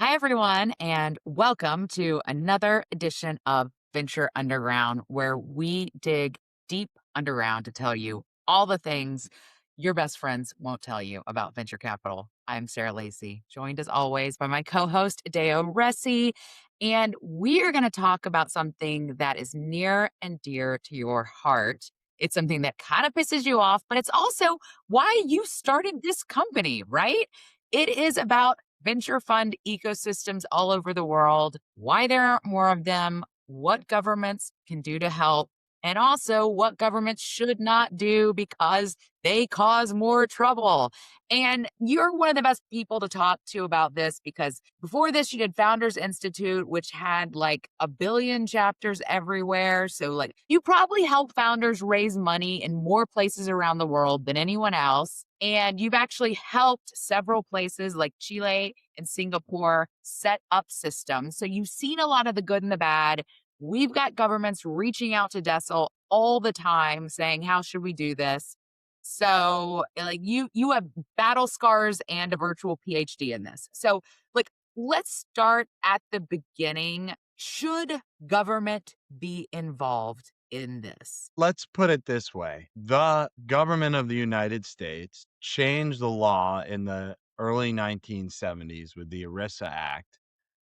Hi, everyone, and welcome to another edition of Venture Underground, where we dig deep underground to tell you all the things your best friends won't tell you about venture capital. I'm Sarah Lacey, joined as always by my co host, Deo Ressi, and we are going to talk about something that is near and dear to your heart. It's something that kind of pisses you off, but it's also why you started this company, right? It is about venture fund ecosystems all over the world, why there aren't more of them, what governments can do to help, and also what governments should not do because they cause more trouble. And you're one of the best people to talk to about this because before this, you did Founders Institute, which had like a billion chapters everywhere. So, like, you probably help founders raise money in more places around the world than anyone else. And you've actually helped several places like Chile and Singapore set up systems. So you've seen a lot of the good and the bad. We've got governments reaching out to Dessel all the time saying, how should we do this? So like you have battle scars and a virtual PhD in this. So like let's start at the beginning. Should government be involved in this? Let's put it this way. The government of the United States changed the law in the early 1970s with the ERISA Act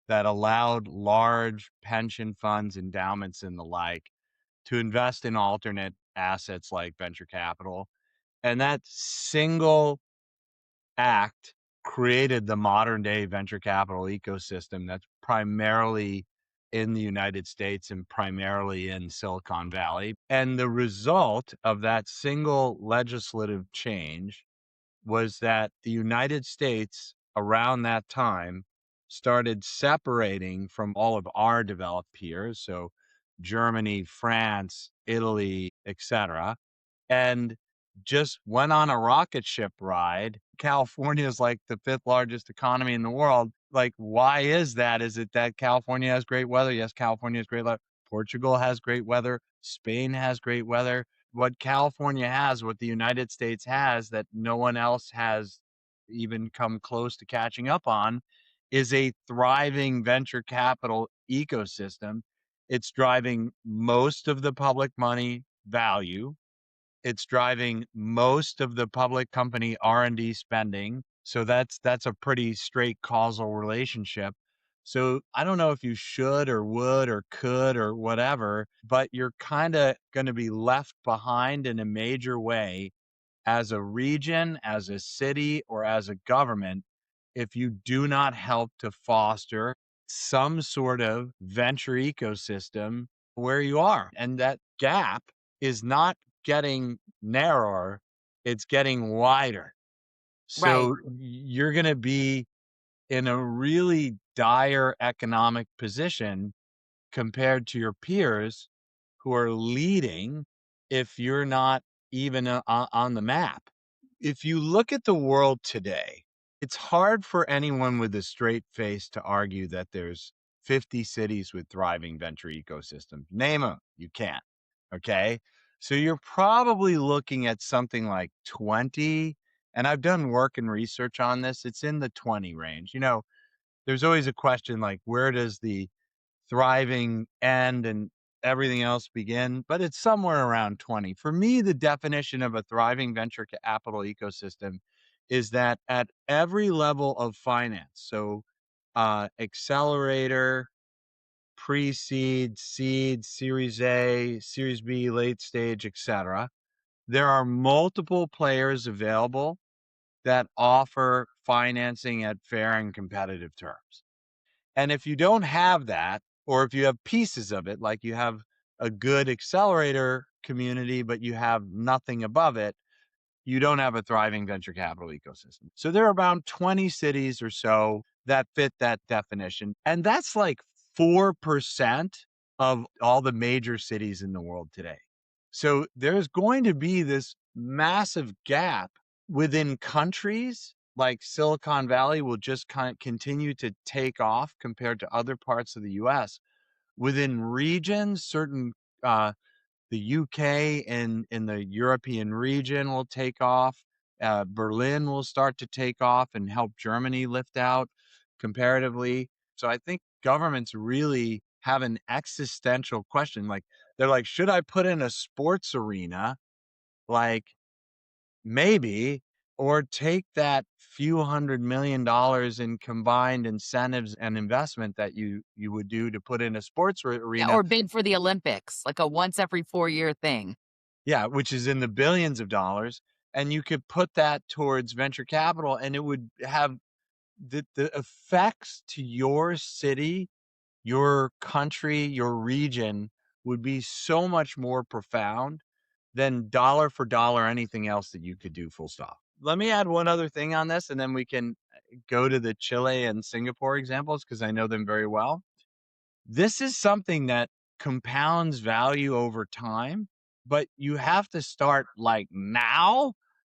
that allowed large pension funds, endowments, and the like to invest in alternate assets like venture capital. And that single act created the modern day venture capital ecosystem that's primarily in the United States and primarily in Silicon Valley. And the result of that single legislative change was that the United States around that time started separating from all of our developed peers. So Germany, France, Italy, etc., and just went on a rocket ship ride. California is like the fifth largest economy in the world. Like, why is that? Is it that California has great weather? Yes, California has great weather. Portugal has great weather. Spain has great weather. What California has, what the United States has that no one else has even come close to catching up on, is a thriving venture capital ecosystem. It's driving most of the public money value. It's driving most of the public company R&D spending. So that's a pretty straight causal relationship. So I don't know if you should or would or could or whatever, but you're kind of going to be left behind in a major way as a region, as a city, or as a government if you do not help to foster some sort of venture ecosystem where you are. And that gap is not getting narrower, it's getting wider. Right. So you're going to be in a really dire economic position compared to your peers who are leading if you're not even on the map. If you look at the world today, it's hard for anyone with a straight face to argue that there's 50 cities with thriving venture ecosystems. Name them. You can't. Okay. So you're probably looking at something like 20. And I've done work and research on this. It's in the 20 range. There's always a question like, where does the thriving end and everything else begin? But it's somewhere around 20. For me, the definition of a thriving venture capital ecosystem is that at every level of finance, so accelerator, pre-seed, seed, series A, series B, late stage, etc., there are multiple players available that offer financing at fair and competitive terms. And if you don't have that, or if you have pieces of it, like you have a good accelerator community, but you have nothing above it, you don't have a thriving venture capital ecosystem. So there are about 20 cities or so that fit that definition. And that's like 4% of all the major cities in the world today. So there's going to be this massive gap within countries. Like Silicon Valley will just kind of continue to take off compared to other parts of the US. Within regions, certain the UK and in the European region will take off. Berlin will start to take off and help Germany lift out. comparatively. So I think governments really have an existential question. Like, they're like, should I put in a sports arena? Like, maybe, or take that few $100 million in combined incentives and investment that you would do to put in a sports Yeah, arena. or bid for the Olympics, like a once every 4-year thing. Yeah, which is in the billions of dollars, and you could put that towards venture capital, and it would have the effects to your city, your country, your region would be so much more profound than dollar for dollar anything else that you could do, full stop. Let me add one other thing on this, and then we can go to the Chile and Singapore examples because I know them very well. This is something that compounds value over time, but you have to start like now.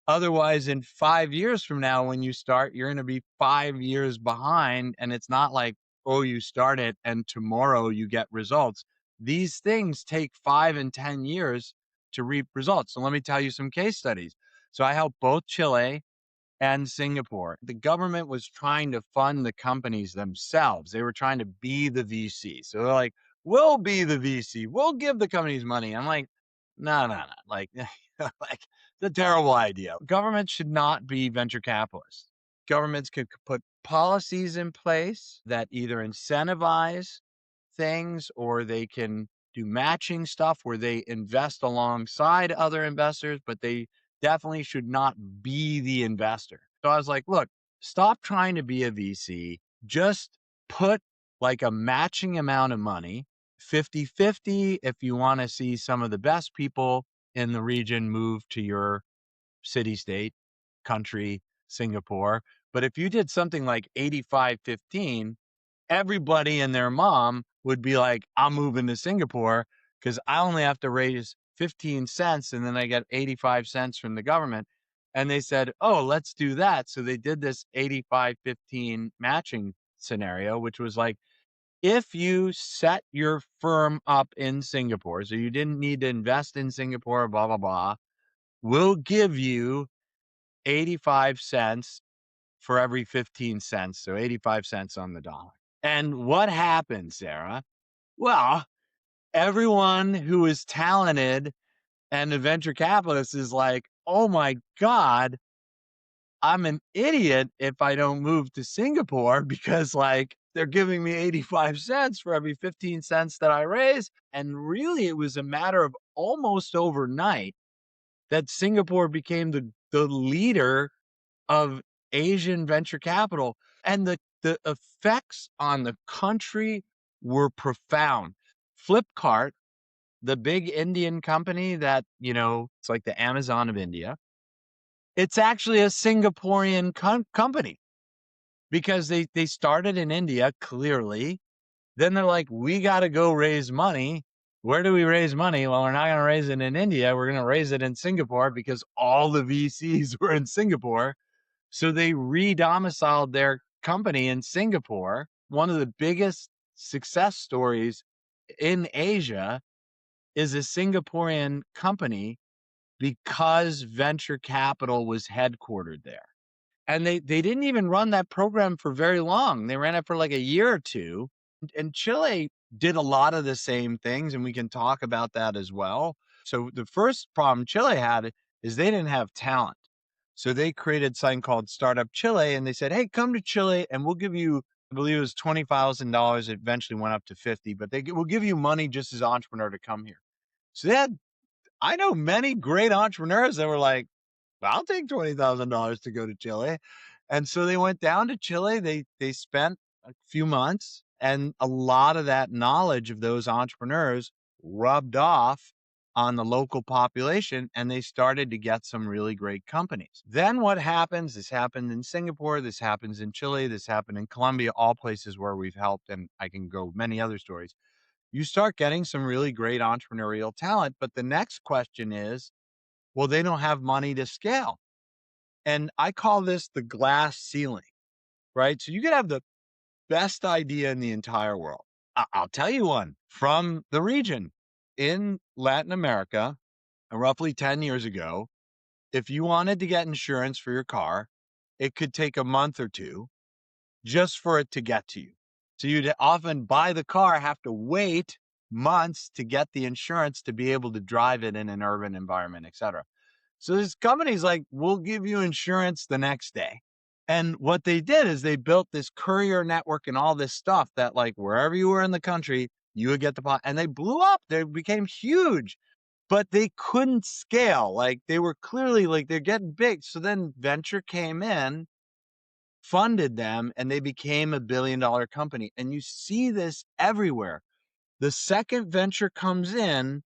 Otherwise, in 5 years from now, when you start, you're going to be 5 years behind. And it's not like, oh, you start it and tomorrow you get results. These things take 5 and 10 years to reap results. So let me tell you some case studies. So I helped both Chile and Singapore. The government was trying to fund the companies themselves. They were trying to be the VC. So they're like, we'll be the VC. We'll give the companies money. I'm like, no, no, no. Like, like it's a terrible idea. Government should not be venture capitalists. Governments could put policies in place that either incentivize things or they can do matching stuff where they invest alongside other investors, but they definitely should not be the investor. So I was like, look, stop trying to be a VC. Just put like a matching amount of money, 50-50, if you want to see some of the best people in the region move to your city, state, country, Singapore. But if you did something like 85-15, everybody and their mom would be like, I'm moving to Singapore because I only have to raise 15 cents and then I get 85 cents from the government. And they said, oh, let's do that. So they did this 85-15 matching scenario, which was like, if you set your firm up in Singapore, so you didn't need to invest in Singapore, blah, blah, blah, we'll give you 85 cents for every 15 cents. So 85 cents on the dollar. And what happened, Sarah? Well, everyone who is talented and a venture capitalist is like, oh my God, I'm an idiot if I don't move to Singapore because, like, they're giving me 85 cents for every 15 cents that I raise. And really, it was a matter of almost overnight that Singapore became the leader of Asian venture capital. And the effects on the country were profound. Flipkart, the big Indian company that, it's like the Amazon of India, it's actually a Singaporean company because they started in India, clearly. Then they're like, we got to go raise money. Where do we raise money? Well, we're not going to raise it in India. We're going to raise it in Singapore because all the VCs were in Singapore. So they re-domiciled their company in Singapore. One of the biggest success stories in Asia is a Singaporean company because venture capital was headquartered there. And they didn't even run that program for very long. They ran it for like a year or two. And Chile did a lot of the same things, and we can talk about that as well. So the first problem Chile had is they didn't have talent. So they created something called Startup Chile, and they said, hey, come to Chile and we'll give you, I believe it was $20,000. It eventually went up to 50, but we'll give you money just as an entrepreneur to come here. So I know many great entrepreneurs that were like, I'll take $20,000 to go to Chile. And so they went down to Chile. They spent a few months, and a lot of that knowledge of those entrepreneurs rubbed off on the local population, and they started to get some really great companies. Then what happens? This happened in Singapore, this happens in Chile, this happened in Colombia, all places where we've helped, and I can go many other stories. You start getting some really great entrepreneurial talent, but the next question is, well, they don't have money to scale. And I call this the glass ceiling, right? So you could have the best idea in the entire world. I'll tell you one from the region in Latin America, roughly 10 years ago. If you wanted to get insurance for your car, it could take a month or two. just for it to get to you. So you'd often buy the car, have to wait months to get the insurance to be able to drive it in an urban environment, et cetera. So this company's like, we'll give you insurance the next day. And what they did is they built this courier network and all this stuff that, like, wherever you were in the country, you would get the pot. And they blew up. They became huge, but they couldn't scale. Like, they were clearly like they're getting big. So then venture came in, funded them, and they became $1 billion company. And you see this everywhere. The second venture comes in,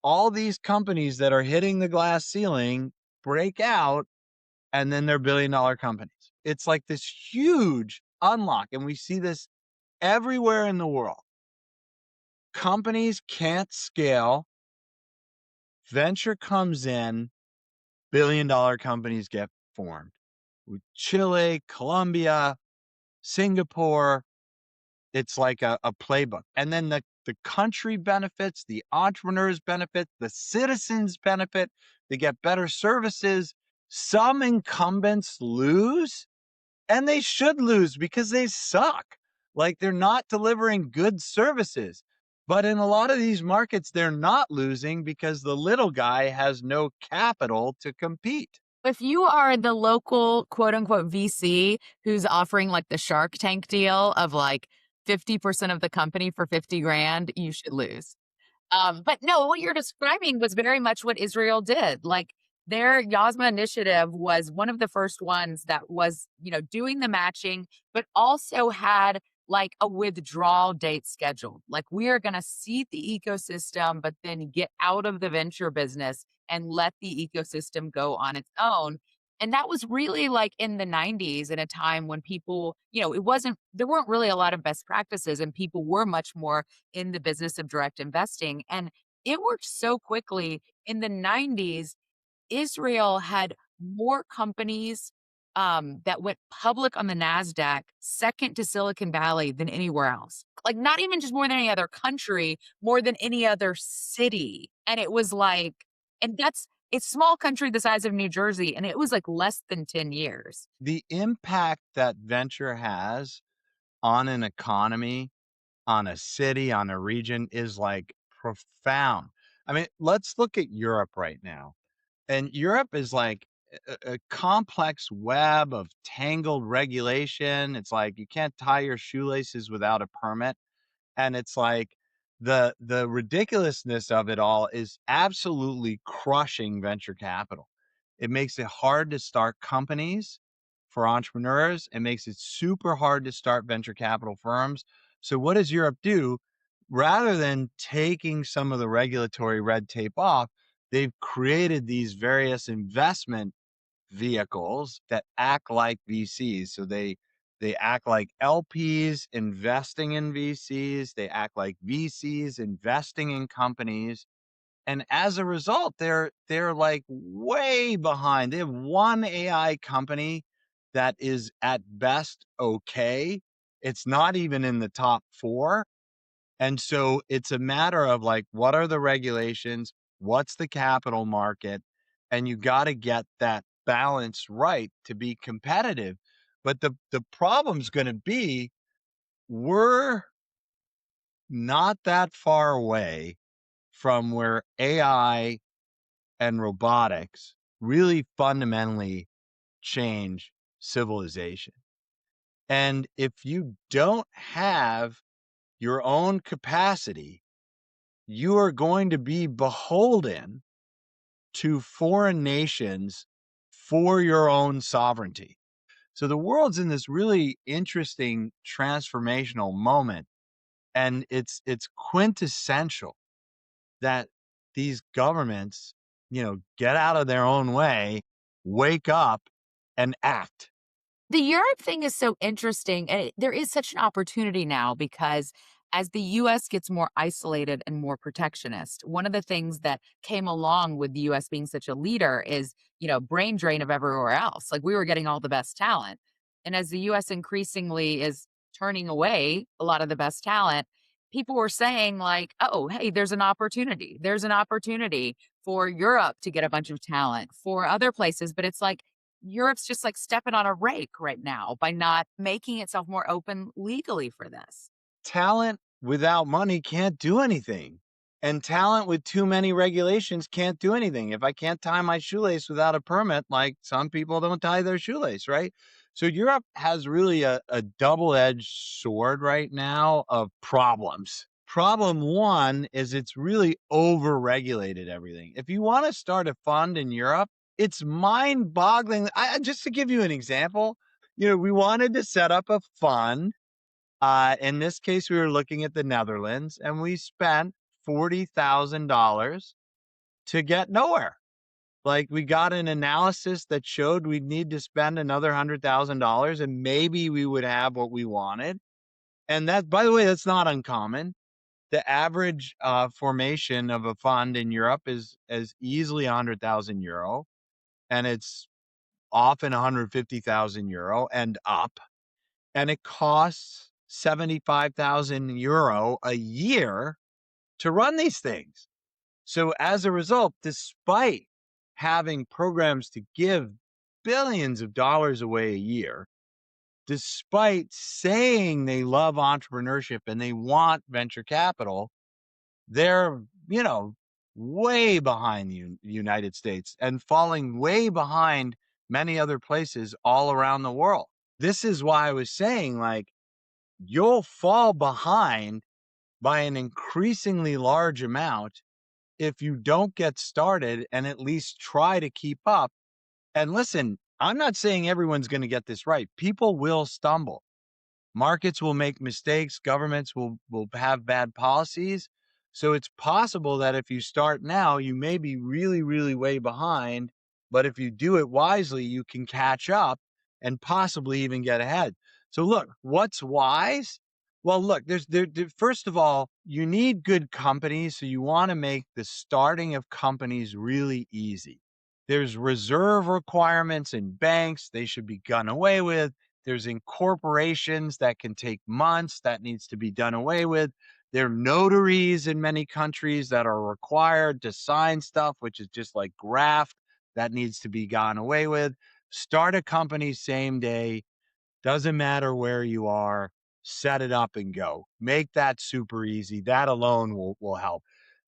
all these companies that are hitting the glass ceiling break out, and then they're $1 billion companies. It's like this huge unlock. And we see this everywhere in the world. Companies can't scale, venture comes in, $1 billion companies get formed. With Chile, Colombia, Singapore, it's like a playbook. And then the country benefits, the entrepreneurs benefit, the citizens benefit, they get better services. Some incumbents lose, and they should lose because they suck. Like, they're not delivering good services. But in a lot of these markets, they're not losing because the little guy has no capital to compete. If you are the local quote unquote VC who's offering like the Shark Tank deal of like 50% of the company for 50 grand, you should lose. But no, what you're describing was very much what Israel did. Like their Yasma initiative was one of the first ones that was, doing the matching, but also had like a withdrawal date scheduled. Like we are going to seed the ecosystem, but then get out of the venture business and let the ecosystem go on its own. And that was really like in the 90s, in a time when people, there weren't really a lot of best practices and people were much more in the business of direct investing. And it worked so quickly. In the 90s, Israel had more companies that went public on the NASDAQ, second to Silicon Valley, than anywhere else. Like, not even just more than any other country, more than any other city. And it was like, and that's, it's small country the size of New Jersey. And it was like less than 10 years. The impact that venture has on an economy, on a city, on a region is like profound. I mean, let's look at Europe right now. And Europe is like a complex web of tangled regulation. It's like you can't tie your shoelaces without a permit. And it's like the ridiculousness of it all is absolutely crushing venture capital. It makes it hard to start companies for entrepreneurs. It makes it super hard to start venture capital firms. So what does Europe do? Rather than taking some of the regulatory red tape off, they've created these various investment vehicles that act like VCs. So they act like LPs investing in VCs, they act like VCs investing in companies. And as a result, they're like way behind. They have one AI company that is at best okay. It's not even in the top 4, and so it's a matter of like, what are the regulations? What's the capital market? And you got to get that balance right to be competitive. But the problem's going to be we're not that far away from where AI and robotics really fundamentally change civilization. And if you don't have your own capacity, you are going to be beholden to foreign nations for your own sovereignty. So the world's in this really interesting transformational moment, and it's quintessential that these governments, get out of their own way, wake up and act. The Europe thing is so interesting. And there is such an opportunity now because as the US gets more isolated and more protectionist, one of the things that came along with the US being such a leader is, brain drain of everywhere else. Like we were getting all the best talent. And as the US increasingly is turning away a lot of the best talent, people were saying, like, oh, hey, there's an opportunity. There's an opportunity for Europe to get a bunch of talent, for other places. But it's like, Europe's just like stepping on a rake right now by not making itself more open legally for this. Talent without money can't do anything. And talent with too many regulations can't do anything. If I can't tie my shoelace without a permit, like some people don't tie their shoelace, right? So Europe has really a double edged sword right now of problems. Problem one is it's really over regulated everything. If you want to start a fund in Europe, it's mind boggling. Just to give you an example, we wanted to set up a fund in this case, we were looking at the Netherlands and we spent $40,000 to get nowhere. Like we got an analysis that showed we'd need to spend another $100,000 and maybe we would have what we wanted. And that, by the way, that's not uncommon. The average formation of a fund in Europe is easily 100,000 euro, and it's often 150,000 euro and up, and it costs 75,000 euro a year to run these things. So as a result, despite having programs to give billions of dollars away a year, despite saying they love entrepreneurship and they want venture capital, they're, way behind the United States and falling way behind many other places all around the world. This is why I was saying, like, you'll fall behind by an increasingly large amount if you don't get started and at least try to keep up. And listen, I'm not saying everyone's going to get this right. People will stumble. Markets will make mistakes, governments will have bad policies. So it's possible that if you start now, you may be really, really way behind. But if you do it wisely, you can catch up and possibly even get ahead. So look, what's wise? Well, look, first of all, you need good companies. So you want to make the starting of companies really easy. There's reserve requirements in banks, they should be done away with. There's incorporations that can take months, that needs to be done away with. There are notaries in many countries that are required to sign stuff, which is just like graft, that needs to be gone away with. Start a company same day, doesn't matter where you are, set it up and go. Make that super easy. That alone will help.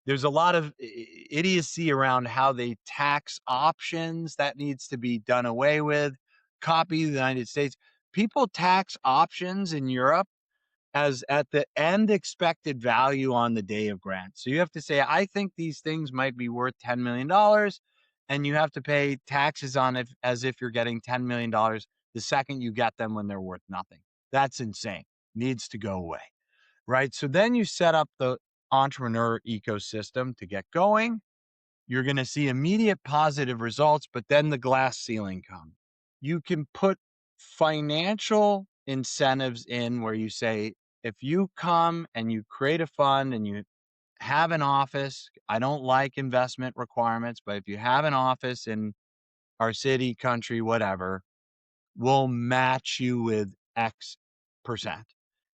There's a lot of idiocy around how they tax options that needs to be done away with. Copy the United States. People tax options in Europe as at the end expected value on the day of grant. So you have to say, I think these things might be worth $10 million, and you have to pay taxes on it as if you're getting $10 million the second you get them when they're worth nothing. That's insane. Needs to go away. Right. So then you set up the entrepreneur ecosystem to get going. You're going to see immediate positive results, but then the glass ceiling comes. You can put financial incentives in where you say, if you come and you create a fund and you have an office, I don't like investment requirements, but if you have an office in our city, country, whatever, we'll match you with X percent.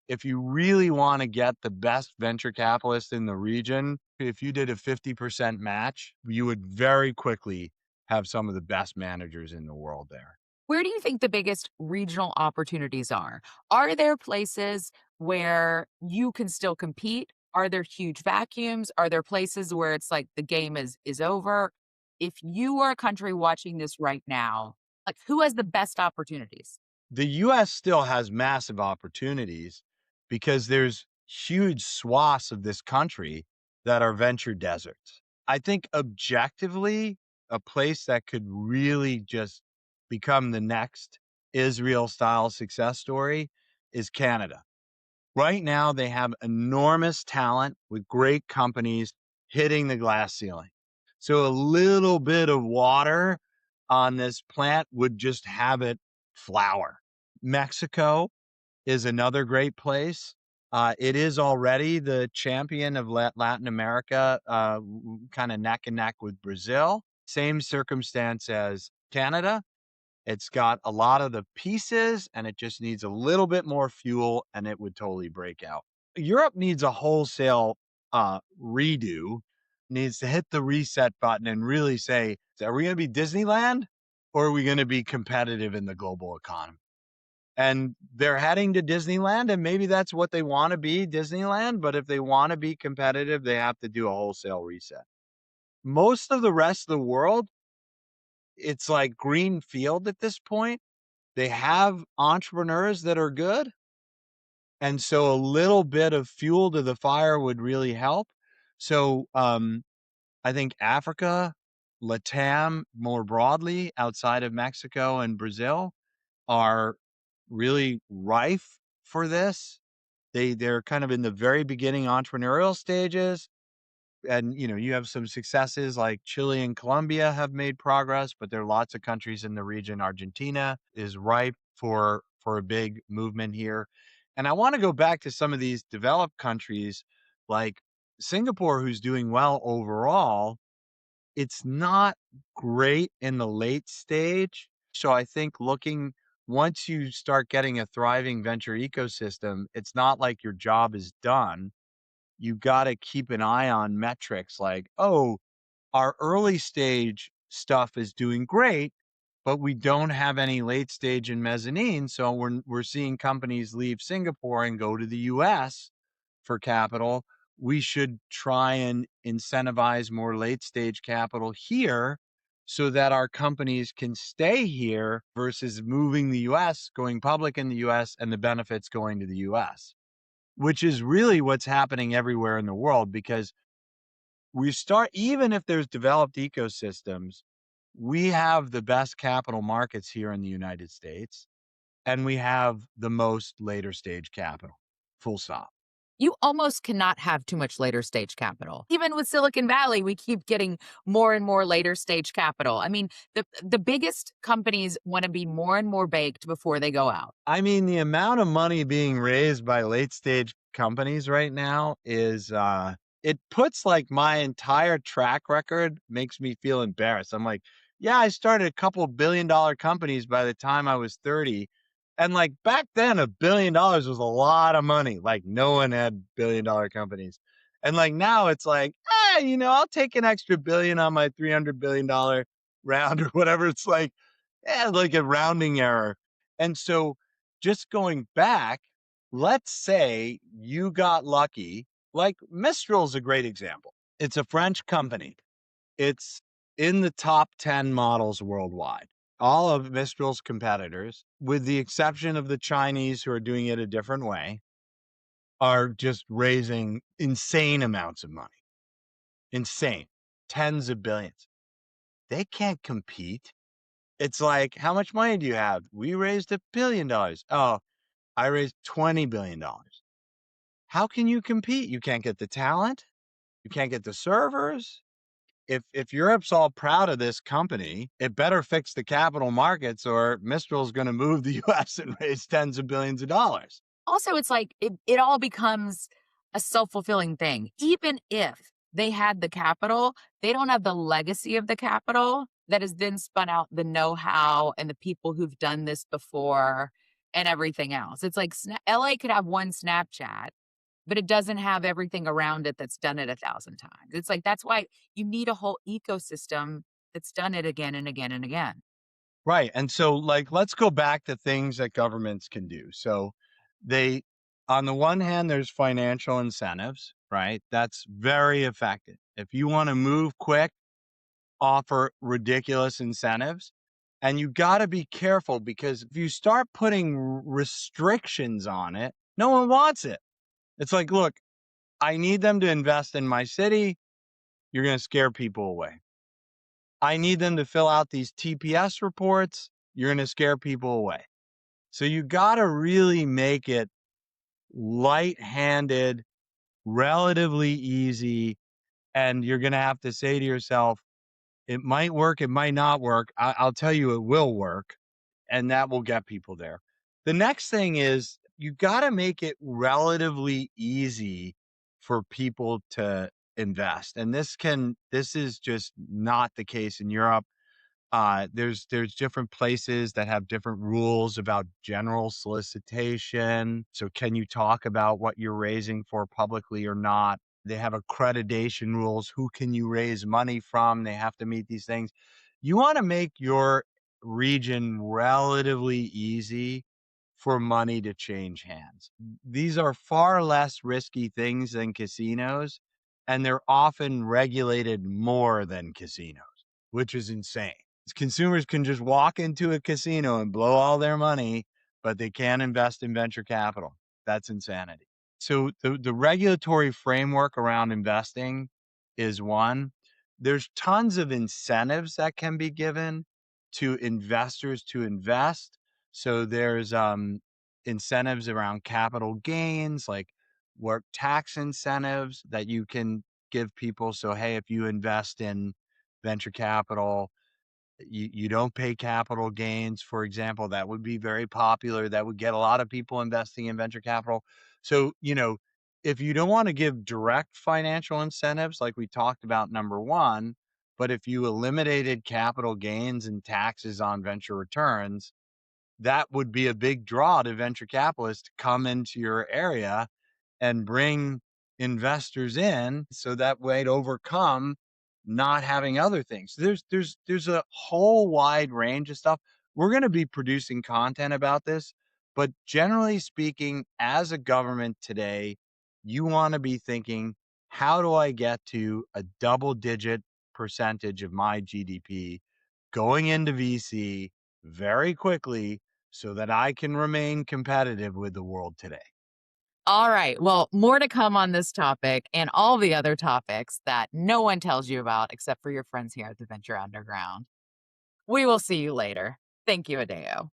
If you really want to get the best venture capitalist in the region, if you did a 50% match, you would very quickly have some of the best managers in the world there. Where do you think the biggest regional opportunities are? Are there places where you can still compete? Are there huge vacuums? Are there places where it's like the game is over? If you are a country watching this right now, like who has the best opportunities? The US still has massive opportunities because there's huge swaths of this country that are venture deserts. I think objectively, a place that could really just become the next Israel style success story is Canada. Right now, they have enormous talent with great companies hitting the glass ceiling. So a little bit of water on this plant would just have it flower. Mexico is another great place. It is already the champion of Latin America, kind of neck and neck with Brazil. Same circumstance as Canada. It's got a lot of the pieces and it just needs a little bit more fuel and it would totally break out. Europe needs a wholesale redo, needs to hit the reset button and really say, are we going to be Disneyland? or are we going to be competitive in the global economy? And they're heading to Disneyland, and maybe that's what they want to be, Disneyland. But if they want to be competitive, they have to do a wholesale reset. Most of the rest of the world, it's like green field at this point. They have entrepreneurs that are good. And so a little bit of fuel to the fire would really help. So I think Africa, Latam more broadly, outside of Mexico and Brazil, are really rife for this. They're kind of in the very beginning entrepreneurial stages. And you have some successes like Chile and Colombia have made progress, but there are lots of countries in the region. Argentina is ripe for a big movement here. And I want to go back to some of these developed countries like Singapore, who's doing well overall. It's not great in the late stage. So I think looking once you start getting a thriving venture ecosystem, it's not like your job is done. You got to keep an eye on metrics like, oh, our early stage stuff is doing great, but we don't have any late stage and mezzanine. So we're seeing companies leave Singapore and go to the US for capital. We should try and incentivize more late stage capital here so that our companies can stay here versus moving the US, going public in the US, and the benefits going to the US, which is really what's happening everywhere in the world because we start, even if there's developed ecosystems, we have the best capital markets here in the United States, and we have the most later stage capital, full stop. You almost cannot have too much later stage capital. Even with Silicon Valley, we keep getting more and more later stage capital. I mean, the biggest companies want to be more and more baked before they go out. I mean, the amount of money being raised by late stage companies right now is it puts like my entire track record makes me feel embarrassed. I'm like, yeah, I started a couple $1 billion companies by the time I was 30. And like back then, $1 billion was a lot of money. Like no one had $1 billion companies. And like now it's like, I'll take an extra billion on my $300 billion round or whatever. It's like a rounding error. And so just going back, let's say you got lucky. Like Mistral's a great example. It's a French company. It's in the top 10 models worldwide. All of Mistral's competitors, with the exception of the Chinese who are doing it a different way, are just raising insane amounts of money. Insane. Tens of billions. They can't compete. It's like, how much money do you have? We raised $1 billion. Oh, I raised $20 billion. How can you compete? You can't get the talent. You can't get the servers. If Europe's all proud of this company, it better fix the capital markets or Mistral's going to move the US and raise tens of billions of dollars. Also, it's like it all becomes a self-fulfilling thing. Even if they had the capital, they don't have the legacy of the capital that has then spun out the know-how and the people who've done this before and everything else. It's like LA could have one Snapchat, but it doesn't have everything around it that's done it 1,000 times. It's like that's why you need a whole ecosystem that's done it again and again and again. Right. And so, like, let's go back to things that governments can do. So, they, on the one hand, there's financial incentives, right? That's very effective. If you want to move quick, offer ridiculous incentives. And you got to be careful because if you start putting restrictions on it, no one wants it. It's like, look, I need them to invest in my city. You're going to scare people away. I need them to fill out these TPS reports. You're going to scare people away. So you got to really make it light handed, relatively easy. And you're going to have to say to yourself, it might work, it might not work. I'll tell you it will work, and that will get people there. The next thing is you gotta make it relatively easy for people to invest, and this is just not the case in Europe. There's different places that have different rules about general solicitation. So can you talk about what you're raising for publicly or not? They have accreditation rules. Who can you raise money from? They have to meet these things. You want to make your region relatively easy for money to change hands. These are far less risky things than casinos, and they're often regulated more than casinos, which is insane. Consumers can just walk into a casino and blow all their money, but they can't invest in venture capital. That's insanity. So the regulatory framework around investing is one. There's tons of incentives that can be given to investors to invest. So there's incentives around capital gains, like work tax incentives that you can give people. So hey, if you invest in venture capital, you don't pay capital gains, for example. That would be very popular. That would get a lot of people investing in venture capital. So, if you don't want to give direct financial incentives, like we talked about number one, but if you eliminated capital gains and taxes on venture returns, that would be a big draw to venture capitalists to come into your area and bring investors in so that way to overcome not having other things. There's a whole wide range of stuff. We're going to be producing content about this, but generally speaking, as a government today, you want to be thinking, how do I get to a double digit percentage of my GDP going into VC very quickly so that I can remain competitive with the world today? All right. Well, more to come on this topic and all the other topics that no one tells you about except for your friends here at the Venture Underground. We will see you later. Thank you, Adeo.